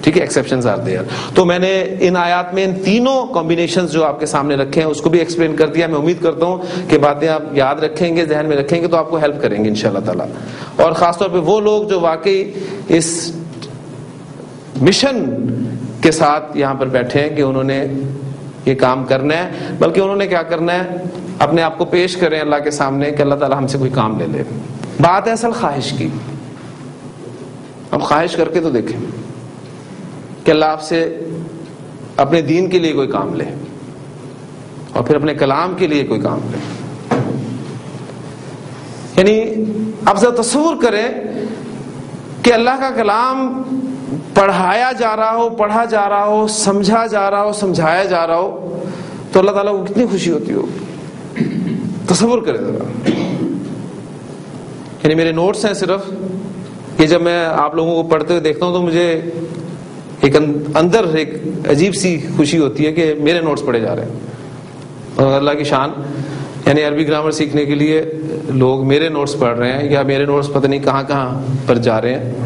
ٹھیک ہے, exceptions are their. تو میں نے ان آیات میں ان تینوں کمبینیشنز جو آپ کے سامنے رکھے ہیں اس کو بھی ایکسپلین کر دیا. میں امید کرتا ہوں کہ باتیں آپ یاد رکھیں گے, ذہن میں رکھیں گے تو آپ کو ہیلپ کریں گے انشاءاللہ تعالی. اور خاص طور پہ وہ لوگ جو واقعی اس مشن کے ساتھ یہاں پر بیٹھے ہیں کہ انہوں نے یہ کام کرنا ہے, بلکہ انہوں نے کیا کرنا ہے, اپنے آپ کو پیش کریں اللہ کے سامنے کہ اللہ تعالی ہم سے کوئی کام لے لے. بات ہے اصل خواہش کی. اب خواہش کر کے تو دیکھیں کہ اللہ آپ سے اپنے دین کے لیے کوئی کام لے اور پھر اپنے کلام کے لیے کوئی کام لے. یعنی آپ ذرا تصور کریں کہ اللہ کا کلام پڑھایا جا رہا ہو, پڑھا جا رہا ہو, سمجھا جا رہا ہو, سمجھایا جا رہا ہو, تو اللہ تعالیٰ کو کتنی خوشی ہوتی ہوگی. تصور کریں ذرا. یعنی میرے نوٹس ہیں صرف کہ جب میں آپ لوگوں کو پڑھتے ہوئے دیکھتا ہوں تو مجھے ایک اندر ایک عجیب سی خوشی ہوتی ہے کہ میرے نوٹس پڑھے جا رہے ہیں. اور اللہ کی شان, یعنی عربی گرامر سیکھنے کے لیے لوگ میرے نوٹس پڑھ رہے ہیں, یا میرے نوٹس پتہ نہیں کہاں کہاں پر جا رہے ہیں.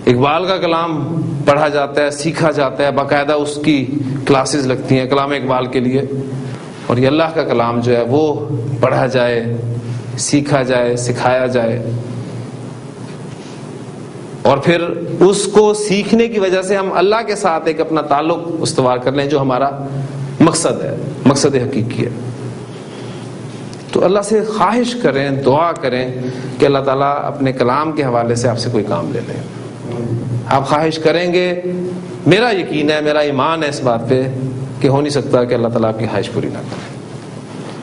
اقبال کا کلام پڑھا جاتا ہے, سیکھا جاتا ہے, باقاعدہ اس کی کلاسز لگتی ہیں کلام اقبال کے لیے. اور یہ اللہ کا کلام جو ہے وہ پڑھا جائے, سیکھا جائے, سکھایا جائے, اور پھر اس کو سیکھنے کی وجہ سے ہم اللہ کے ساتھ ایک اپنا تعلق استوار کر لیں جو ہمارا مقصد ہے, مقصد حقیقی ہے. تو اللہ سے خواہش کریں, دعا کریں کہ اللہ تعالیٰ اپنے کلام کے حوالے سے آپ سے کوئی کام لے لیں. آپ خواہش کریں گے, میرا یقین ہے, میرا ایمان ہے اس بات پہ کہ ہو نہیں سکتا کہ اللہ تعالیٰ آپ کی خواہش پوری نہ کرے.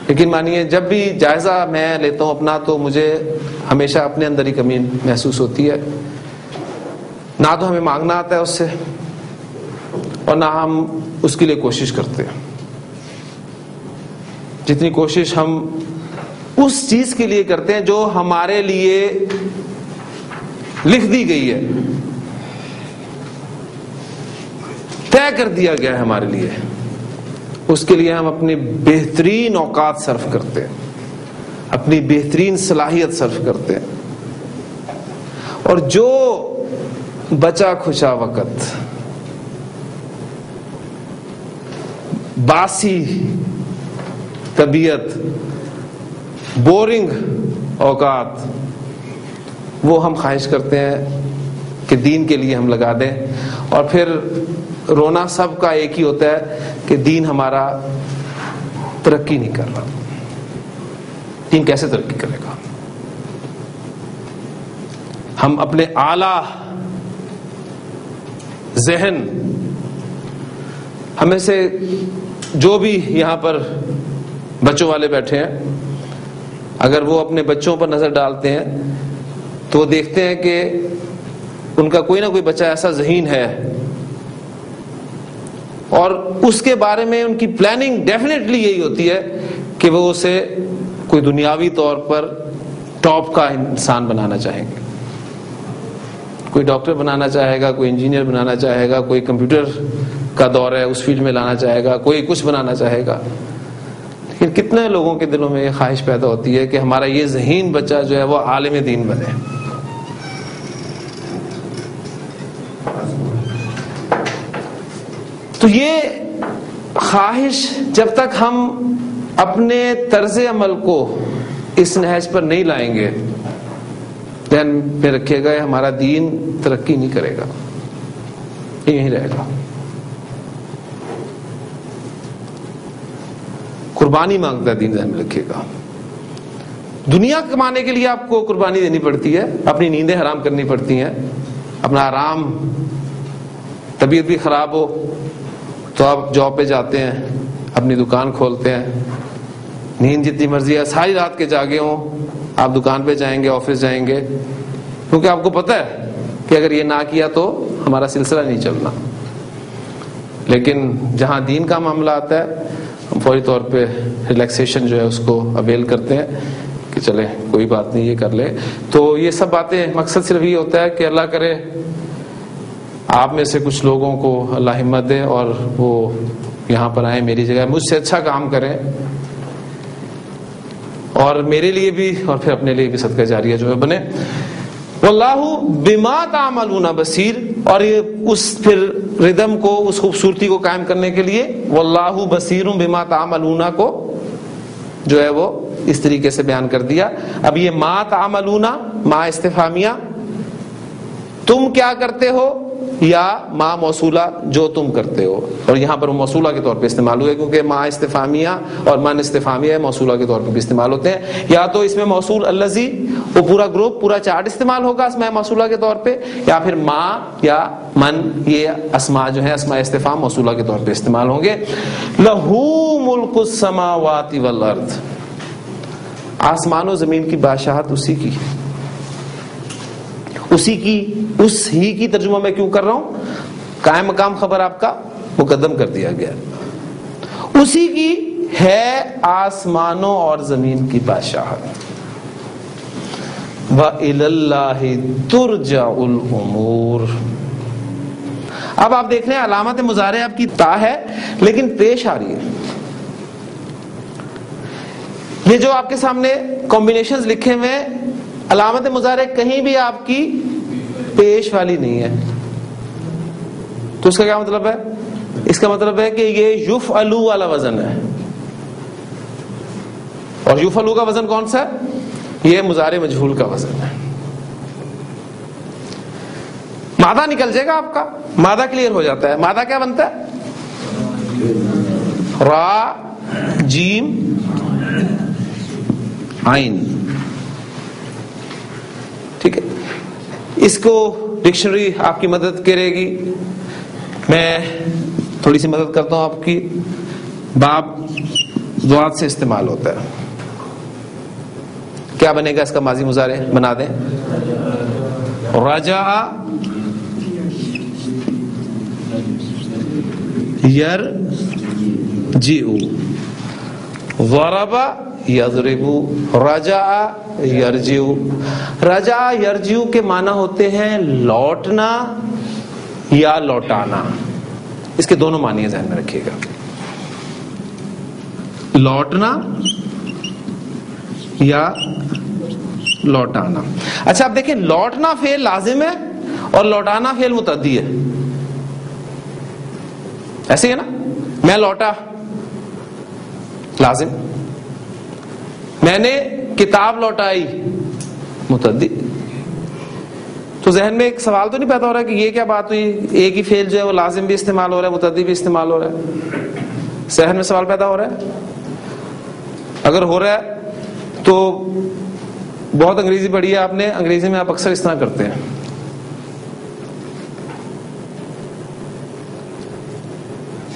لیکن مانیے جب بھی جائزہ میں لیتا ہوں اپنا تو مجھے ہمیشہ اپنے اندر ہی کمی محسوس ہوتی ہے. نہ تو ہمیں مانگنا آتا ہے اس سے, اور نہ ہم اس کے لیے کوشش کرتے ہیں. جتنی کوشش ہم اس چیز کے لیے کرتے ہیں جو ہمارے لیے لکھ دی گئی ہے, طے کر دیا گیا ہے ہمارے لیے, اس کے لیے ہم اپنی بہترین اوقات صرف کرتے ہیں, اپنی بہترین صلاحیت صرف کرتے ہیں. اور جو بچا کھچا وقت, باسی طبیعت, بورنگ اوقات, وہ ہم خواہش کرتے ہیں کہ دین کے لیے ہم لگا دیں. اور پھر رونا سب کا ایک ہی ہوتا ہے کہ دین ہمارا ترقی نہیں کر رہا. دین کیسے ترقی کرے گا؟ ہم اپنے اعلیٰ ذہن, ہمیں سے جو بھی یہاں پر بچوں والے بیٹھے ہیں, اگر وہ اپنے بچوں پر نظر ڈالتے ہیں تو وہ دیکھتے ہیں کہ ان کا کوئی نہ کوئی بچہ ایسا ذہین ہے, اور اس کے بارے میں ان کی پلاننگ ڈیفینیٹلی یہی ہوتی ہے کہ وہ اسے کوئی دنیاوی طور پر ٹاپ کا انسان بنانا چاہیں گے. کوئی ڈاکٹر بنانا چاہے گا, کوئی انجینئر بنانا چاہے گا, کوئی کمپیوٹر کا دور ہے اس فیلڈ میں لانا چاہے گا, کوئی کچھ بنانا چاہے گا. لیکن کتنے لوگوں کے دلوں میں یہ خواہش پیدا ہوتی ہے کہ ہمارا یہ ذہین بچہ جو ہے وہ عالم دین بنے. تو یہ خواہش جب تک ہم اپنے طرز عمل کو اس نہج پر نہیں لائیں گے, ذہن میں رکھیے گا ہمارا دین ترقی نہیں کرے گا, یہیں رہے گا. قربانی مانگتا ہے دین, ذہن میں رکھیے گا. دنیا کمانے کے لیے آپ کو قربانی دینی پڑتی ہے, اپنی نیندیں حرام کرنی پڑتی ہیں, اپنا آرام, طبیعت بھی خراب ہو تو آپ جاب پہ جاتے ہیں, اپنی دکان کھولتے ہیں, نیند جتنی مرضی ہے, ساری رات کے جاگے ہوں آپ دکان پہ جائیں گے, آفس جائیں گے, کیونکہ آپ کو پتہ ہے کہ اگر یہ نہ کیا تو ہمارا سلسلہ نہیں چلنا. لیکن جہاں دین کا معاملہ آتا ہے ہم فوری طور پہ ریلیکسیشن جو ہے اس کو اویل کرتے ہیں کہ چلے کوئی بات نہیں, یہ کر لے. تو یہ سب باتیں مقصد صرف یہ ہوتا ہے کہ اللہ کرے آپ میں سے کچھ لوگوں کو اللہ ہمت دے اور وہ یہاں پر آئیں, میری جگہ مجھ سے اچھا کام کریں, اور میرے لیے بھی اور پھر اپنے لیے بھی صدقہ جاریہ جو ہے بنے. واللہ بما تعملون بصیر, اور یہ اس پھر ردم کو، اس خوبصورتی کو قائم کرنے کے لیے واللہ بصیر بما تعملون کو جو ہے وہ اس طریقے سے بیان کر دیا. اب یہ ما تعملون، ما استفہامیہ، تم کیا کرتے ہو، یا ما موصولہ، جو تم کرتے ہو. اور یہاں پر وہ موصولہ کے طور پہ استعمال ہوئے کیونکہ ما استفہامیہ اور من استفہامیہ موصولہ کے طور پہ بھی استعمال ہوتے ہیں. یا تو اس میں موصول الذی، وہ پورا گروپ، پورا چارٹ استعمال ہوگا اسماء موصولہ کے طور پہ، یا پھر ما یا من، یہ اسماء جو ہے اسماء استفہام موصولہ کے طور پہ استعمال ہوں گے. لہو ملک السماوات والارض، آسمان و زمین کی بادشاہت اسی کی، اسی کی، اس ہی کی ترجمہ میں کیوں کر رہا ہوں، قائم مقام خبر آپ کا مقدم کر دیا گیا. اسی کی ہے آسمانوں اور زمین کی بادشاہت. وَإِلَى اللَّهِ تُرْجَعُ الْأُمُورُ. اب آپ دیکھ رہے ہیں علامت مضارع آپ کی تا ہے لیکن پیش آ رہی ہے. یہ جو آپ کے سامنے کمبینیشنز لکھے ہوئے، علامت مضارع کہیں بھی آپ کی پیش والی نہیں ہے. تو اس کا کیا مطلب ہے؟ اس کا مطلب ہے کہ یہ یفعلو والا وزن ہے. اور یفعلو کا وزن کون سا ہے؟ یہ مضارع مجہول کا وزن ہے. مادہ نکل جائے گا آپ کا، مادہ کلیئر ہو جاتا ہے. مادہ کیا بنتا ہے؟ را، جیم، عین. ٹھیک ہے، اس کو ڈکشنری آپ کی مدد کرے گی. میں تھوڑی سی مدد کرتا ہوں آپ کی. باب ذوات سے استعمال ہوتا ہے. کیا بنے گا اس کا ماضی مضارع؟ بنا دیں. رجع یرجع، ضرب یضرب، رجع یرجع. رجع یرجع کے معنی ہوتے ہیں لوٹنا یا لوٹانا. اس کے دونوں معنی ذہن میں رکھیے گا، لوٹنا یا لوٹانا. اچھا آپ دیکھیں، لوٹنا فعل لازم ہے اور لوٹانا فعل متعدی ہے. ایسے ہے نا، میں لوٹا لازم، میں نے کتاب لوٹائی متعدی. تو ذہن میں ایک سوال تو نہیں پیدا ہو رہا کہ یہ کیا بات ہوئی، ایک ہی فعل جو ہے وہ لازم بھی استعمال ہو رہا ہے، متعدی بھی استعمال ہو رہا ہے. ذہن میں سوال پیدا ہو رہا ہے؟ اگر ہو رہا ہے تو بہت انگریزی پڑھی ہے آپ نے، انگریزی میں آپ اکثر اس طرح کرتے ہیں.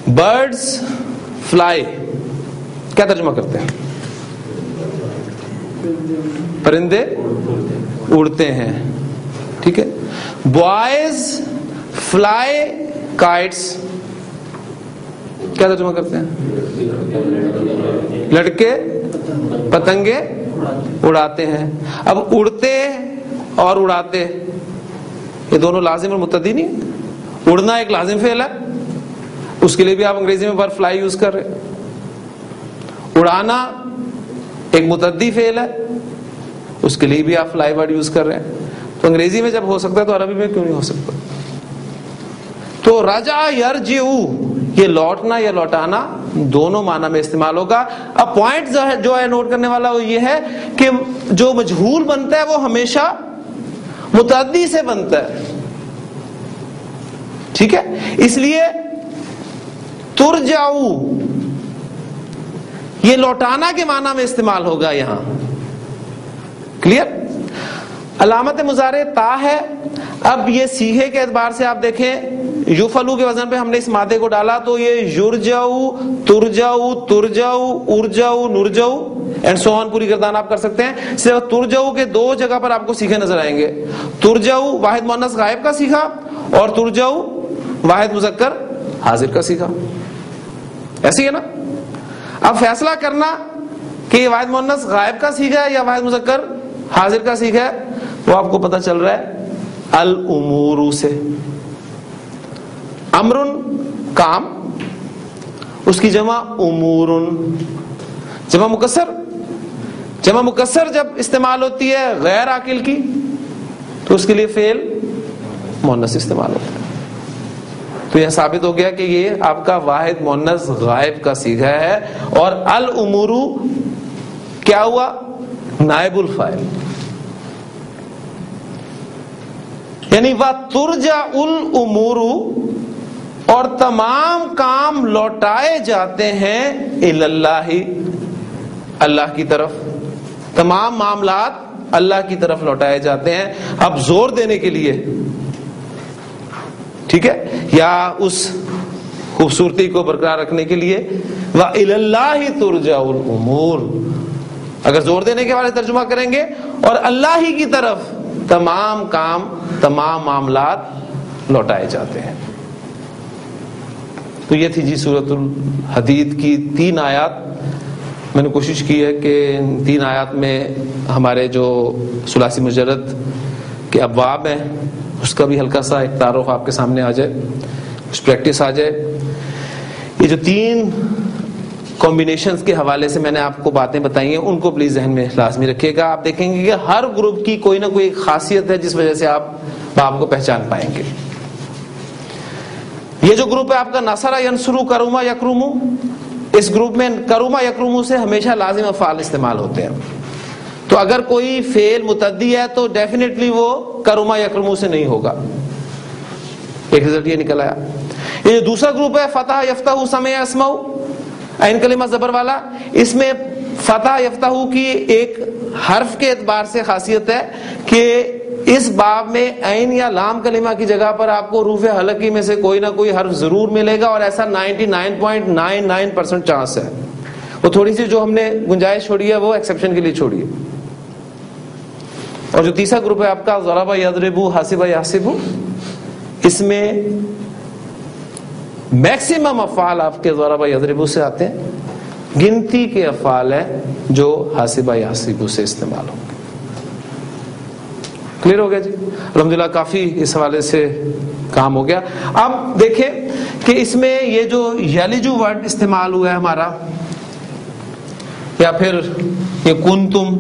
برڈز فلائی کیا ترجمہ کرتے ہیں؟ پرندے اڑتے ہیں. ٹھیک ہے. بوائز فلائی کائٹس کیا ترجمہ کرتے ہیں؟ لڑکے پتنگے اڑاتے ہیں. اب اڑتے اور اڑاتے یہ دونوں لازم اور متعدی نہیں. اڑنا ایک لازم فعل ہے، اس کے لیے بھی آپ انگریزی میں برڈ فلائی یوز کر رہے. اڑانا ایک متعدی فعل ہے، اس کے لیے بھی آپ فلائی ورڈ یوز کر رہے ہیں. تو انگریزی میں جب ہو سکتا ہے تو عربی میں کیوں نہیں ہو سکتا؟ تو رجع یرجع یہ لوٹنا یا لوٹانا دونوں معنی میں استعمال ہوگا. اب پوائنٹ جو ہے نوٹ کرنے والا وہ یہ ہے کہ جو مجہول بنتا ہے وہ ہمیشہ متعدی سے بنتا ہے. ٹھیک ہے، اس لیے ترجع یہ لوٹانا کے معنی میں استعمال ہوگا یہاں. کلیئر؟ علامت مضارع تا ہے. اب یہ سیغے کے اعتبار سے آپ دیکھیں، یفعلو کے وزن پہ ہم نے اس مادے کو ڈالا تو یہ یرجع، ترجع، ترجع، ارجع، نرجع اینڈ سو آن پوری گردان آپ کر سکتے ہیں. صرف ترجع کے دو جگہ پر آپ کو سیغے نظر آئیں گے. ترجع واحد مؤنث غائب کا سیغہ اور ترجع واحد مذکر حاضر کا سیغہ. ایسی ہے نا. اب فیصلہ کرنا کہ یہ واحد مؤنث غائب کا سیغہ ہے یا واحد مذکر حاضر کا سیغہ ہے وہ آپ کو پتہ چل رہا ہے الامور سے. امرن کام، اس کی جمع امورن. جمع مکسر، جمع مکسر جب استعمال ہوتی ہے غیر عاقل کی تو اس کے لیے فعل مؤنث استعمال ہوتا ہے. تو یہ ثابت ہو گیا کہ یہ آپ کا واحد مؤنث غائب کا صیغہ ہے. اور الامور کیا ہوا؟ نائب الفاعل، یعنی وَتُرْجَعُ الْأُمُورُ، اور تمام کام لوٹائے جاتے ہیں الی اللہ، اللہ کی طرف. تمام معاملات اللہ کی طرف لوٹائے جاتے ہیں. اب زور دینے کے لیے، ٹھیک ہے، یا اس خوبصورتی کو برقرار رکھنے کے لیے وَإِلَى اللَّهِ تُرْجَعُ الْأُمُورُ، اگر زور دینے کے والے ترجمہ کریں گے اور اللہ ہی کی طرف تمام کام، تمام معاملات لوٹائے جاتے ہیں. تو یہ تھی جی سورۃ الحدید کی 3 آیات. میں نے کوشش کی ہے کہ ان 3 آیات میں ہمارے جو ثلاثی مجرد کے ابواب ہیں اس کا بھی ہلکا سا ایک تعارف آپ کے سامنے آ جائے، کچھ پریکٹس آ جائے. یہ جو 3 کمبینیشنز کے حوالے سے میں نے آپ کو باتیں بتائی ہیں ان کو پلیز ذہن میں لازمی رکھیے گا. آپ دیکھیں گے کہ ہر گروپ کی کوئی نہ کوئی ایک خاصیت ہے جس وجہ سے آپ باب کو پہچان پائیں گے. یہ جو گروپ ہے آپ کا نصر ینصرو کرما یکرمو، اس گروپ میں کرما یکرمو سے ہمیشہ لازم افعال استعمال ہوتے ہیں. تو اگر کوئی فعل متعدی ہے تو ڈیفینیٹلی وہ کرما یکرمو سے نہیں ہوگا. ایک رزلٹ یہ نکل آیا. یہ جو دوسرا گروپ ہے فتح یفتح سمع اسمع، عین کلمہ زبر والا، اس میں فتح یفتح کی ایک حرف کے اعتبار سے خاصیت ہے کہ اس باب میں عین یا لام کلمہ کی جگہ پر آپ کو حروف حلقی میں سے کوئی نہ کوئی حرف ضرور ملے گا، اور ایسا 99.99% چانس ہے. وہ تھوڑی سی جو ہم نے گنجائش چھوڑی ہے وہ ایکسیپشن کے لیے چھوڑی ہے. اور جو تیسرا گروپ ہے آپ کا ضرب یضرب حسب یحسب، اس میں میکسیمم افعال آپ کے ضرب یضرب سے آتے ہیں، گنتی کے افعال ہیں جو حسب یحسب سے استعمال ہوں گے. کلیئر ہو گیا جی؟ الحمدللہ کافی اس حوالے سے کام ہو گیا. اب دیکھیں کہ اس میں یہ جو یلجو ورڈ استعمال ہوا ہے ہمارا، یا پھر یہ کنتم